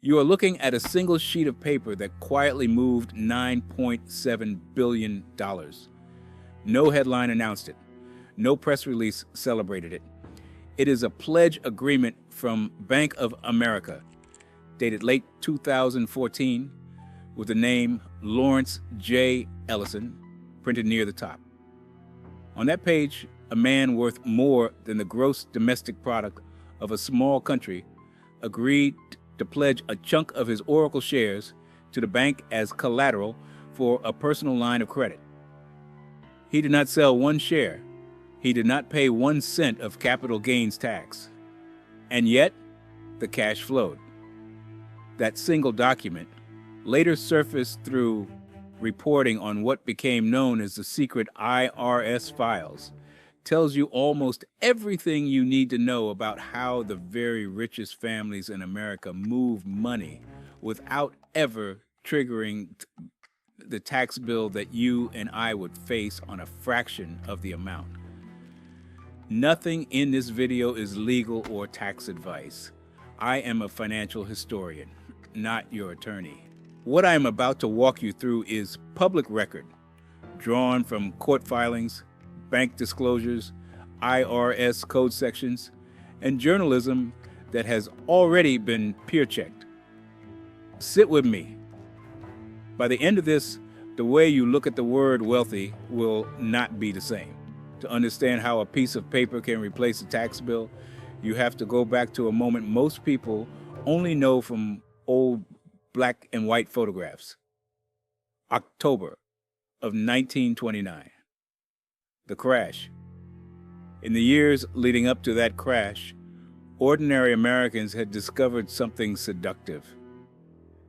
You are looking at a single sheet of paper that quietly moved $9.7 billion. No headline announced it. No press release celebrated it. It is a pledge agreement from Bank of America, dated late 2014, with the name Lawrence J. Ellison printed near the top. On that page, a man worth more than the gross domestic product of a small country agreed to pledge a chunk of his Oracle shares to the bank as collateral for a personal line of credit. He did not sell one share. He did not pay 1 cent of capital gains tax. And yet, the cash flowed. That single document, later surfaced through reporting on what became known as the secret IRS files, tells you almost everything you need to know about how the very richest families in America move money without ever triggering the tax bill that you and I would face on a fraction of the amount. Nothing in this video is legal or tax advice. I am a financial historian, not your attorney. What I am about to walk you through is public record, drawn from court filings, bank disclosures, IRS code sections, and journalism that has already been peer-checked. Sit with me. By the end of this, the way you look at the word wealthy will not be the same. To understand how a piece of paper can replace a tax bill, you have to go back to a moment most people only know from old black and white photographs. October of 1929. The crash. In the years leading up to that crash, ordinary Americans had discovered something seductive.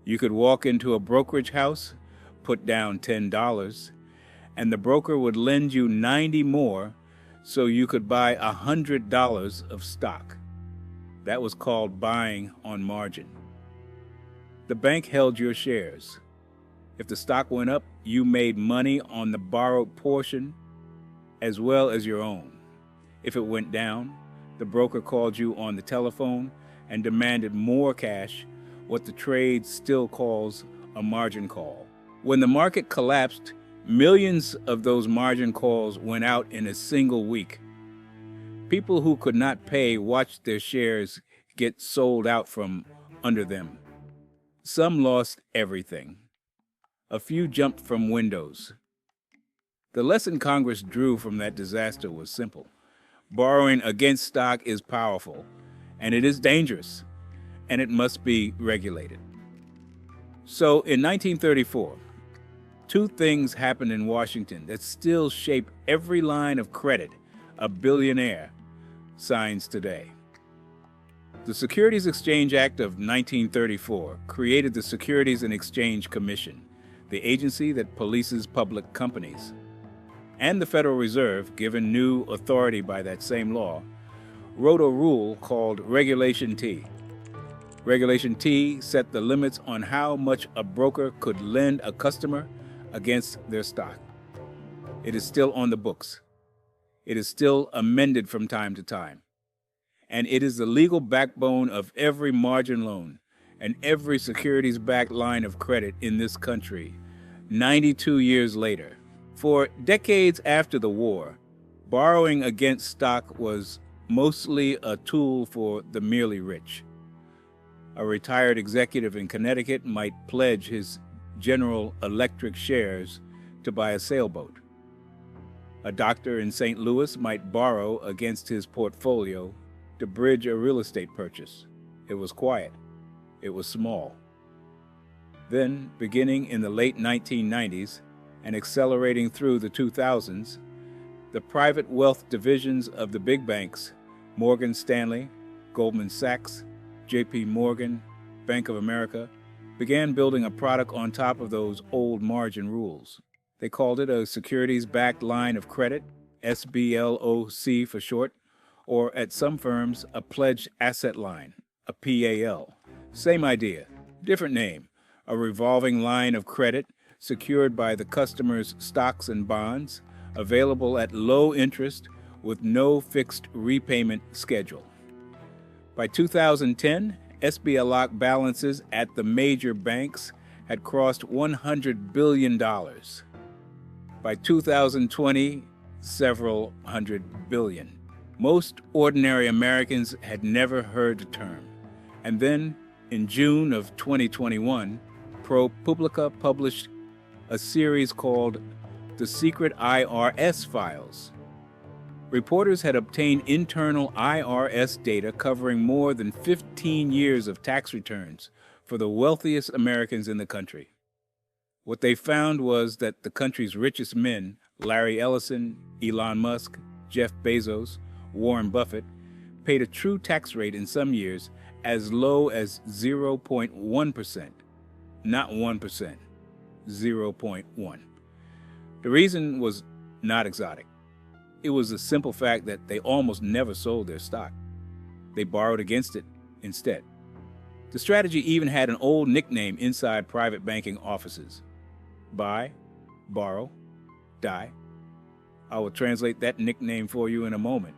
You could walk into a brokerage house, put down $10, and the broker would lend you 90 more so you could buy $100 of stock. That was called buying on margin. The bank held your shares. If the stock went up, you made money on the borrowed portion as well as your own. If it went down, the broker called you on the telephone and demanded more cash, what the trade still calls a margin call. When the market collapsed, millions of those margin calls went out in a single week. People who could not pay watched their shares get sold out from under them. Some lost everything. A few jumped from windows. The lesson Congress drew from that disaster was simple. Borrowing against stock is powerful, and it is dangerous, and it must be regulated. So in 1934, two things happened in Washington that still shape every line of credit a billionaire signs today. The Securities Exchange Act of 1934 created the Securities and Exchange Commission, the agency that polices public companies. And the Federal Reserve, given new authority by that same law, wrote a rule called Regulation T. Regulation T set the limits on how much a broker could lend a customer against their stock. It is still on the books. It is still amended from time to time. And it is the legal backbone of every margin loan and every securities-backed line of credit in this country, 92 years later. For decades after the war, borrowing against stock was mostly a tool for the merely rich. A retired executive in Connecticut might pledge his General Electric shares to buy a sailboat. A doctor in St. Louis might borrow against his portfolio to bridge a real estate purchase. It was quiet. It was small. Then, beginning in the late 1990s and accelerating through the 2000s, the private wealth divisions of the big banks, Morgan Stanley, Goldman Sachs, JP Morgan, Bank of America, began building a product on top of those old margin rules. They called it a Securities-Backed Line of Credit, SBLOC for short, or at some firms, a Pledged Asset Line, a PAL. Same idea, different name, a revolving line of credit secured by the customer's stocks and bonds, available at low interest with no fixed repayment schedule. By 2010, SBLOC balances at the major banks had crossed $100 billion. By 2020, several hundred billion. Most ordinary Americans had never heard the term. And then, in June of 2021, ProPublica published a series called The Secret IRS Files. Reporters had obtained internal IRS data covering more than 15 years of tax returns for the wealthiest Americans in the country. What they found was that the country's richest men, Larry Ellison, Elon Musk, Jeff Bezos, Warren Buffett, paid a true tax rate in some years as low as 0.1%. Not 1%, 0.1. The reason was not exotic. It was the simple fact that they almost never sold their stock. They borrowed against it instead. The strategy even had an old nickname inside private banking offices. Buy, borrow, die. I will translate that nickname for you in a moment,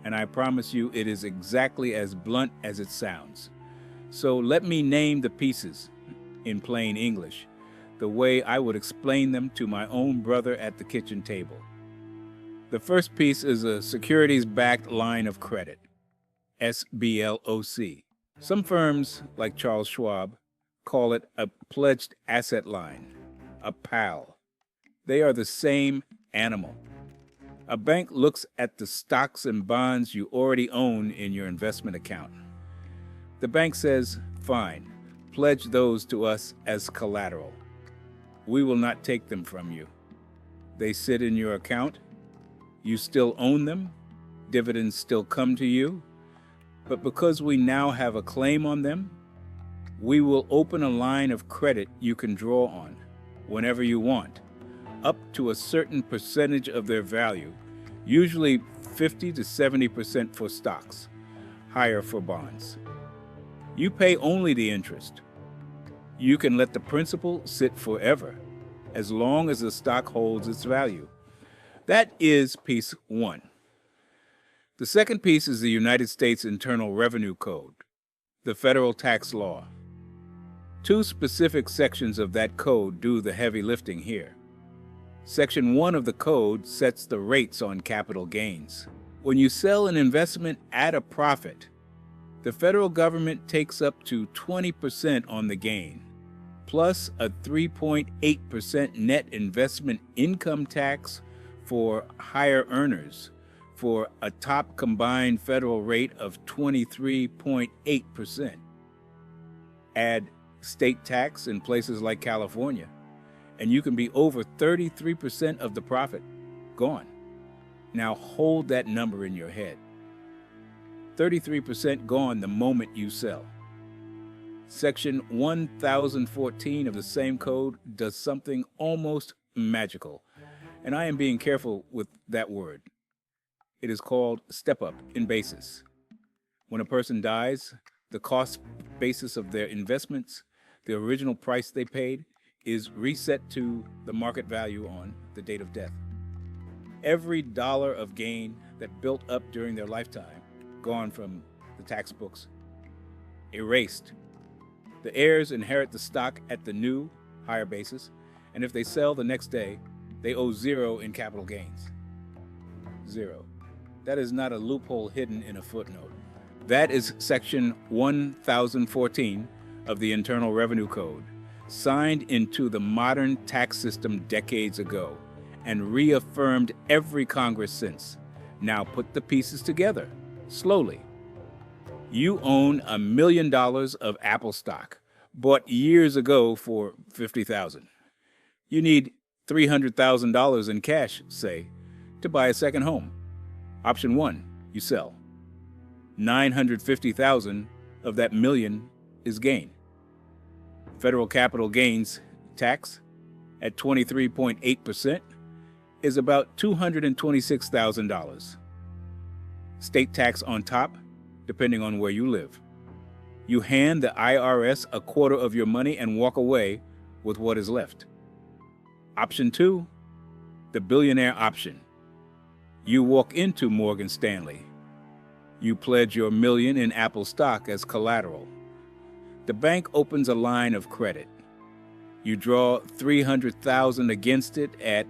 and I promise you it is exactly as blunt as it sounds. So let me name the pieces in plain English, the way I would explain them to my own brother at the kitchen table. The first piece is a Securities-Backed Line of Credit, SBLOC. Some firms, like Charles Schwab, call it a Pledged Asset Line, a PAL. They are the same animal. A bank looks at the stocks and bonds you already own in your investment account. The bank says, fine, pledge those to us as collateral. We will not take them from you. They sit in your account. You still own them, dividends still come to you, but because we now have a claim on them, we will open a line of credit you can draw on whenever you want, up to a certain percentage of their value, usually 50 to 70% for stocks, higher for bonds. You pay only the interest. You can let the principal sit forever, as long as the stock holds its value. That is piece one. The second piece is the United States Internal Revenue Code, the federal tax law. Two specific sections of that code do the heavy lifting here. Section 1 of the code sets the rates on capital gains. When you sell an investment at a profit, the federal government takes up to 20% on the gain, plus a 3.8% net investment income tax for higher earners, for a top combined federal rate of 23.8%. Add state tax in places like California, and you can be over 33% of the profit gone. Now hold that number in your head. 33% gone the moment you sell. Section 1014 of the same code does something almost magical, and I am being careful with that word. It is called step-up in basis. When a person dies, the cost basis of their investments, the original price they paid, is reset to the market value on the date of death. Every dollar of gain that built up during their lifetime, gone from the tax books, erased. The heirs inherit the stock at the new, higher basis, and if they sell the next day, they owe zero in capital gains. Zero. That is not a loophole hidden in a footnote. That is Section 1014 of the Internal Revenue Code, signed into the modern tax system decades ago and reaffirmed every Congress since. Now put the pieces together, slowly. You own $1 million of Apple stock, bought years ago for $50,000. You need $300,000 in cash, say, to buy a second home. Option 1, you sell. $950,000 of that million is gain. Federal capital gains tax at 23.8% is about $226,000. State tax on top, depending on where you live. You hand the IRS a quarter of your money and walk away with what is left. Option 2, the billionaire option. You walk into Morgan Stanley. You pledge your $1 million in Apple stock as collateral. The bank opens a line of credit. You draw $300,000 against it at,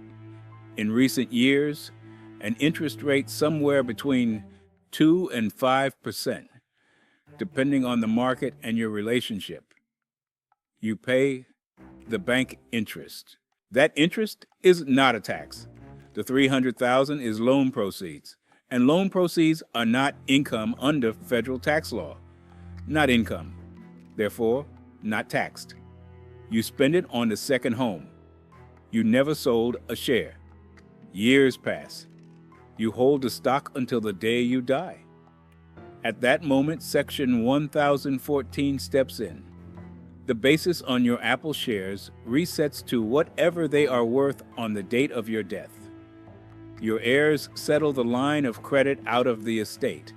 in recent years, an interest rate somewhere between 2 and 5%, depending on the market and your relationship. You pay the bank interest. That interest is not a tax. The $300,000 is loan proceeds, and loan proceeds are not income under federal tax law. Not income, therefore not taxed. You spend it on the second home. You never sold a share. Years pass. You hold the stock until the day you die. At that moment, Section 1014 steps in. The basis on your Apple shares resets to whatever they are worth on the date of your death. Your heirs settle the line of credit out of the estate.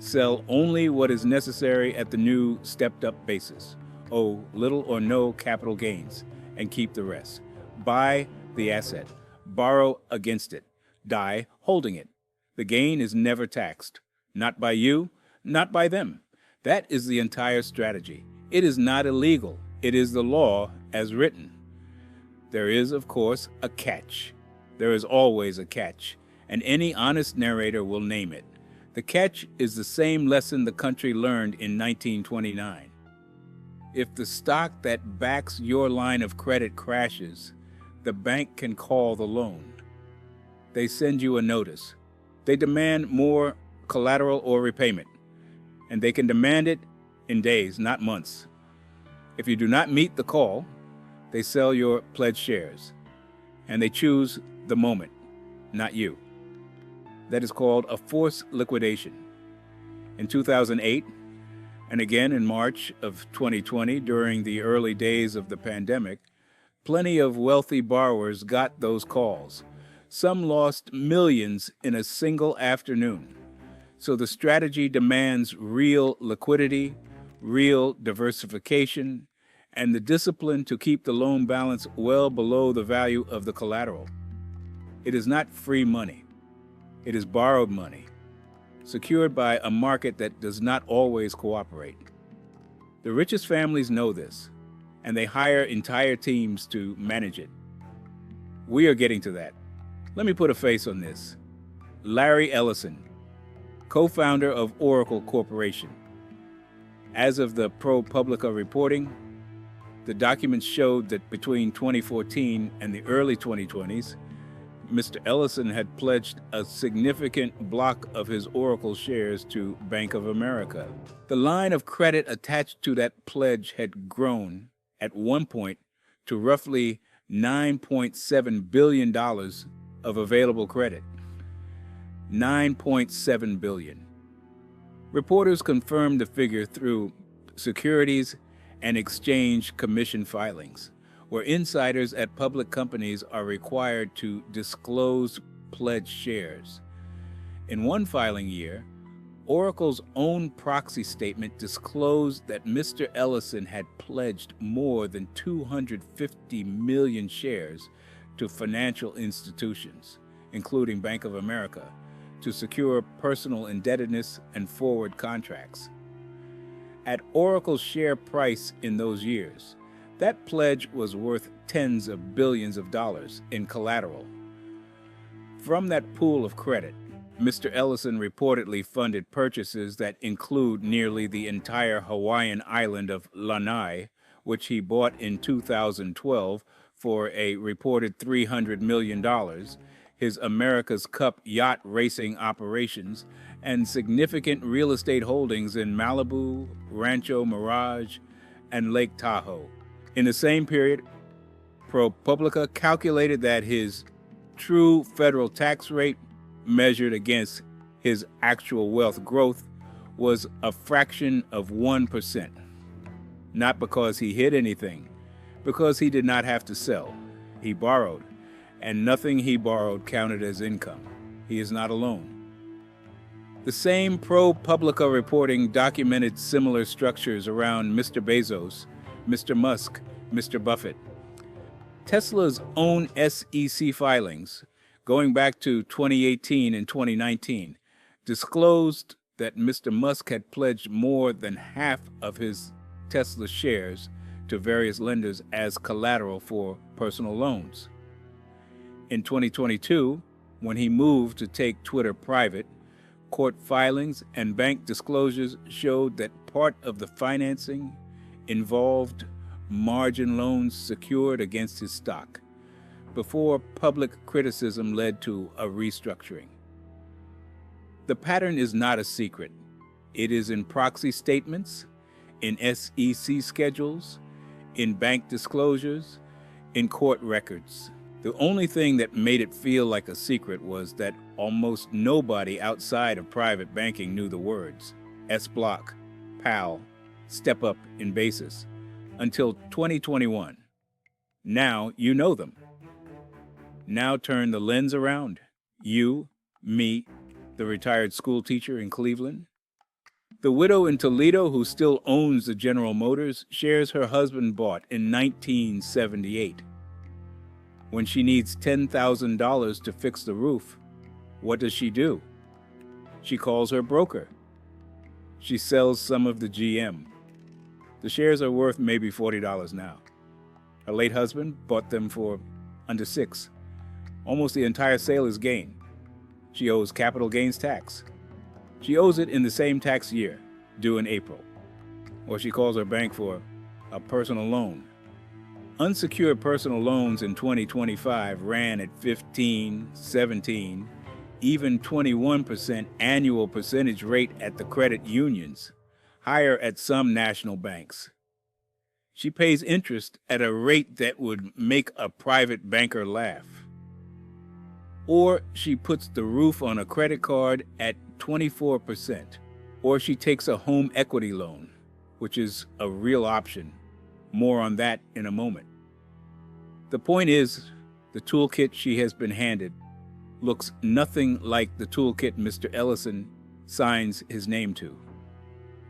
Sell only what is necessary at the new stepped-up basis. Owe little or no capital gains, and keep the rest. Buy the asset. Borrow against it. Die holding it. The gain is never taxed. Not by you, not by them. That is the entire strategy. It is not illegal. It is the law as written. There is, of course, a catch. There is always a catch, and any honest narrator will name it. The catch is the same lesson the country learned in 1929. If the stock that backs your line of credit crashes, the bank can call the loan. They send you a notice. They demand more collateral or repayment, and they can demand it in days, not months. If you do not meet the call, they sell your pledged shares, and they choose the moment, not you. That is called a forced liquidation. In 2008, and again in March of 2020, during the early days of the pandemic, plenty of wealthy borrowers got those calls. Some lost millions in a single afternoon. So the strategy demands real liquidity, real diversification, and the discipline to keep the loan balance well below the value of the collateral. It is not free money. It is borrowed money, secured by a market that does not always cooperate. The richest families know this, and they hire entire teams to manage it. We are getting to that. Let me put a face on this. Larry Ellison, co-founder of Oracle Corporation. As of the ProPublica reporting, the documents showed that between 2014 and the early 2020s, Mr. Ellison had pledged a significant block of his Oracle shares to Bank of America. The line of credit attached to that pledge had grown, at one point, to roughly $9.7 billion of available credit. $9.7 billion. Reporters confirmed the figure through Securities and Exchange Commission filings, where insiders at public companies are required to disclose pledged shares. In one filing year, Oracle's own proxy statement disclosed that Mr. Ellison had pledged more than 250 million shares to financial institutions, including Bank of America, to secure personal indebtedness and forward contracts. At Oracle's share price in those years, that pledge was worth tens of billions of dollars in collateral. From that pool of credit, Mr. Ellison reportedly funded purchases that include nearly the entire Hawaiian island of Lanai, which he bought in 2012 for a reported $300 million, his America's Cup yacht racing operations, and significant real estate holdings in Malibu, Rancho Mirage, and Lake Tahoe. In the same period, ProPublica calculated that his true federal tax rate, measured against his actual wealth growth, was a fraction of 1%. Not because he hid anything, because he did not have to sell. He borrowed, and nothing he borrowed counted as income. He is not alone. The same ProPublica reporting documented similar structures around Mr. Bezos, Mr. Musk, Mr. Buffett. Tesla's own SEC filings, going back to 2018 and 2019, disclosed that Mr. Musk had pledged more than half of his Tesla shares to various lenders as collateral for personal loans. In 2022, when he moved to take Twitter private, court filings and bank disclosures showed that part of the financing involved margin loans secured against his stock, before public criticism led to a restructuring. The pattern is not a secret. It is in proxy statements, in SEC schedules, in bank disclosures, in court records. The only thing that made it feel like a secret was that almost nobody outside of private banking knew the words SBLOC, PAL, step up in basis, until 2021. Now you know them. Now turn the lens around. You, me, the retired school teacher in Cleveland. The widow in Toledo who still owns the General Motors shares her husband bought in 1978. When she needs $10,000 to fix the roof, what does she do? She calls her broker. She sells some of the GM. The shares are worth maybe $40 now. Her late husband bought them for under $6. Almost the entire sale is gain. She owes capital gains tax. She owes it in the same tax year, due in April. Or she calls her bank for a personal loan. Unsecured personal loans in 2025 ran at 15, 17, even 21% annual percentage rate at the credit unions, higher at some national banks. She pays interest at a rate that would make a private banker laugh. Or she puts the roof on a credit card at 24%. Or she takes a home equity loan, which is a real option. More on that in a moment. The point is, the toolkit she has been handed looks nothing like the toolkit Mr. Ellison signs his name to.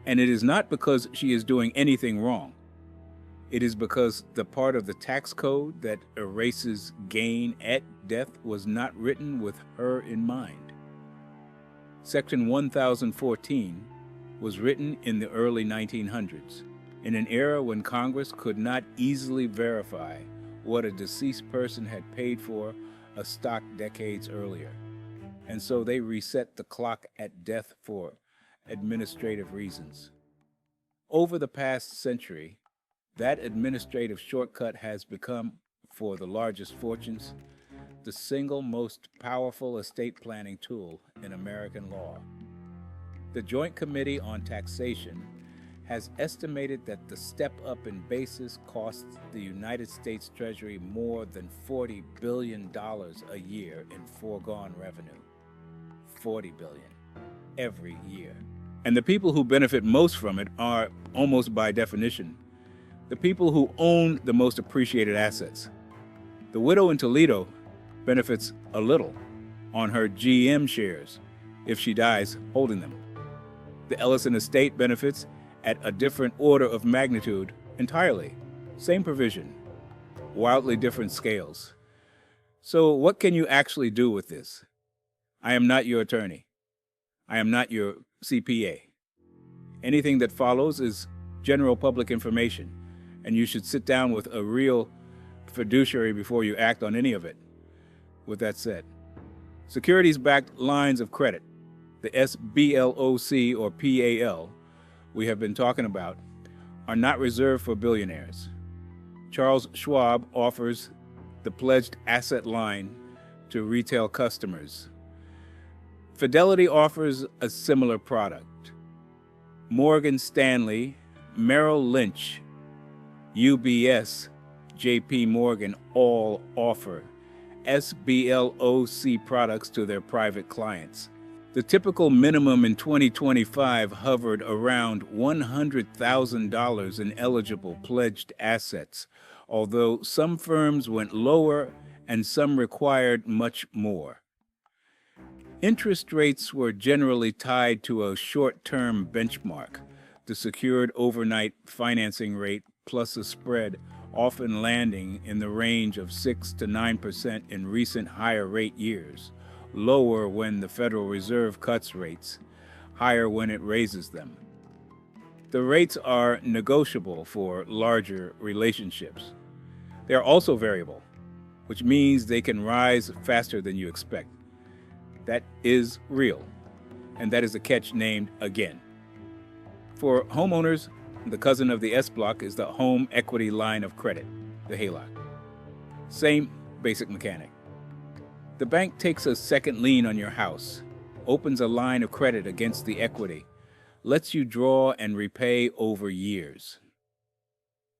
And it is not because she is doing anything wrong. It is because the part of the tax code that erases gain at death was not written with her in mind. Section 1014 was written in the early 1900s, in an era when Congress could not easily verify what a deceased person had paid for a stock decades earlier. And so they reset the clock at death for administrative reasons. Over the past century, that administrative shortcut has become, for the largest fortunes, the single most powerful estate planning tool in American law. The Joint Committee on Taxation has estimated that the step up in basis costs the United States Treasury more than $40 billion a year in foregone revenue. $40 billion every year. And the people who benefit most from it are, almost by definition, the people who own the most appreciated assets. The widow in Toledo benefits a little on her GM shares if she dies holding them. The Ellison estate benefits at a different order of magnitude entirely. Same provision, wildly different scales. So what can you actually do with this? I am not your attorney. I am not your CPA. Anything that follows is general public information, and you should sit down with a real fiduciary before you act on any of it. With that said, Securities-Backed Lines of Credit, the SBLOC or PAL, we have been talking about, are not reserved for billionaires. Charles Schwab offers the pledged asset line to retail customers. Fidelity offers a similar product. Morgan Stanley, Merrill Lynch, UBS, JP Morgan all offer SBLOC products to their private clients. The typical minimum in 2025 hovered around $100,000 in eligible pledged assets, although some firms went lower and some required much more. Interest rates were generally tied to a short-term benchmark, the secured overnight financing rate plus a spread, often landing in the range of 6 to 9% in recent higher rate years, lower when the Federal Reserve cuts rates, higher when it raises them. The rates are negotiable for larger relationships. They are also variable, which means they can rise faster than you expect. That is real, and that is the catch named again. For homeowners, the cousin of the SBLOC is the Home Equity Line of Credit, the HELOC. Same basic mechanic. The bank takes a second lien on your house, opens a line of credit against the equity, lets you draw and repay over years.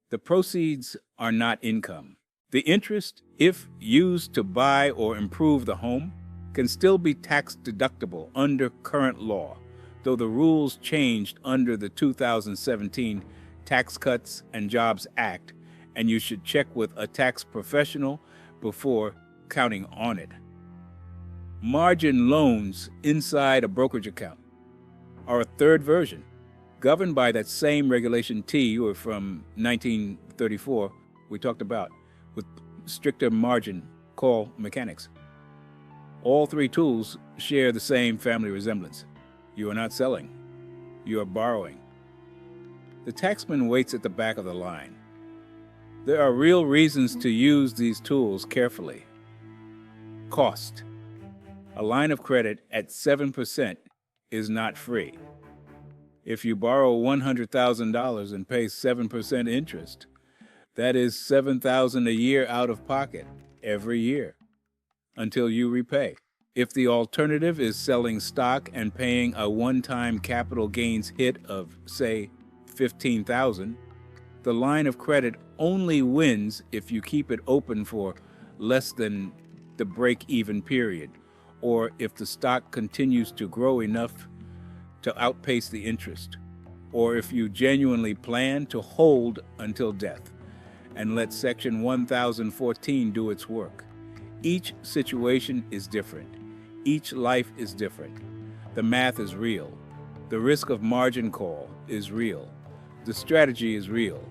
The proceeds are not income. The interest, if used to buy or improve the home, can still be tax deductible under current law, though the rules changed under the 2017 Tax Cuts and Jobs Act, and you should check with a tax professional before counting on it. Margin loans inside a brokerage account are a third version, governed by that same Regulation T or from 1934 we talked about, with stricter margin call mechanics. All three tools share the same family resemblance. You are not selling. You are borrowing. The taxman waits at the back of the line. There are real reasons to use these tools carefully. Cost. A line of credit at 7% is not free. If you borrow $100,000 and pay 7% interest, that is $7,000 a year out of pocket every year until you repay. If the alternative is selling stock and paying a one-time capital gains hit of, say, $15,000, the line of credit only wins if you keep it open for less than the break-even period, or if the stock continues to grow enough to outpace the interest, or if you genuinely plan to hold until death and let Section 1014 do its work. Each situation is different. Each life is different. The math is real. The risk of margin call is real. The strategy is real.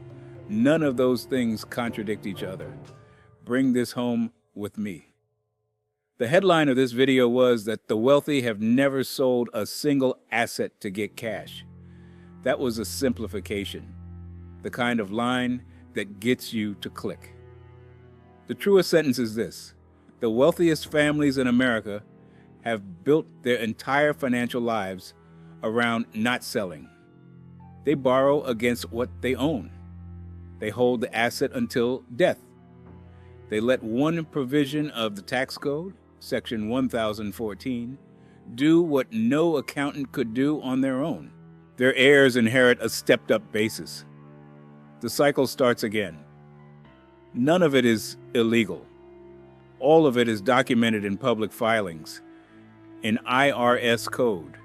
None of those things contradict each other. Bring this home with me. The headline of this video was that the wealthy have never sold a single asset to get cash. That was a simplification, the kind of line that gets you to click. The truest sentence is this: the wealthiest families in America have built their entire financial lives around not selling. They borrow against what they own. They hold the asset until death. They let one provision of the tax code, Section 1014, do what no accountant could do on their own. Their heirs inherit a stepped-up basis. The cycle starts again. None of it is illegal. All of it is documented in public filings, in IRS code,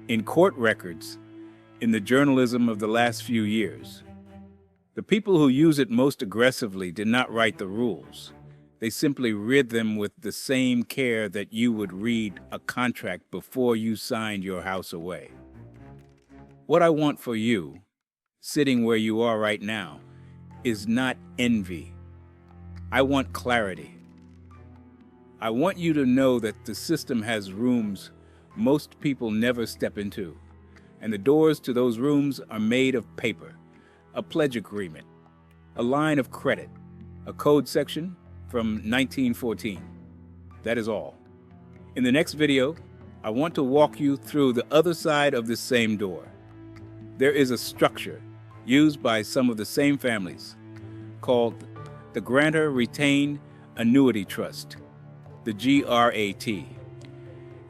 in court records, in the journalism of the last few years. The people who use it most aggressively did not write the rules. They simply read them with the same care that you would read a contract before you signed your house away. What I want for you, sitting where you are right now, is not envy. I want clarity. I want you to know that the system has rooms most people never step into, and the doors to those rooms are made of paper, a pledge agreement, a line of credit, a code section from 1914. That is all. In the next video, I want to walk you through the other side of this same door. There is a structure used by some of the same families called the Grantor Retained Annuity Trust, the GRAT.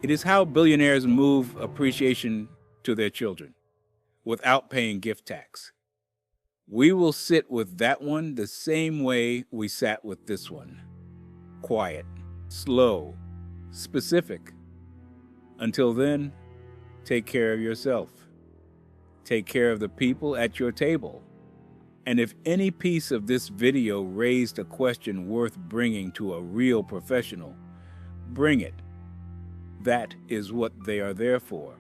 It is how billionaires move appreciation to their children without paying gift tax. We will sit with that one the same way we sat with this one. Quiet, slow, specific. Until then, take care of yourself. Take care of the people at your table. And if any piece of this video raised a question worth bringing to a real professional, bring it. That is what they are there for.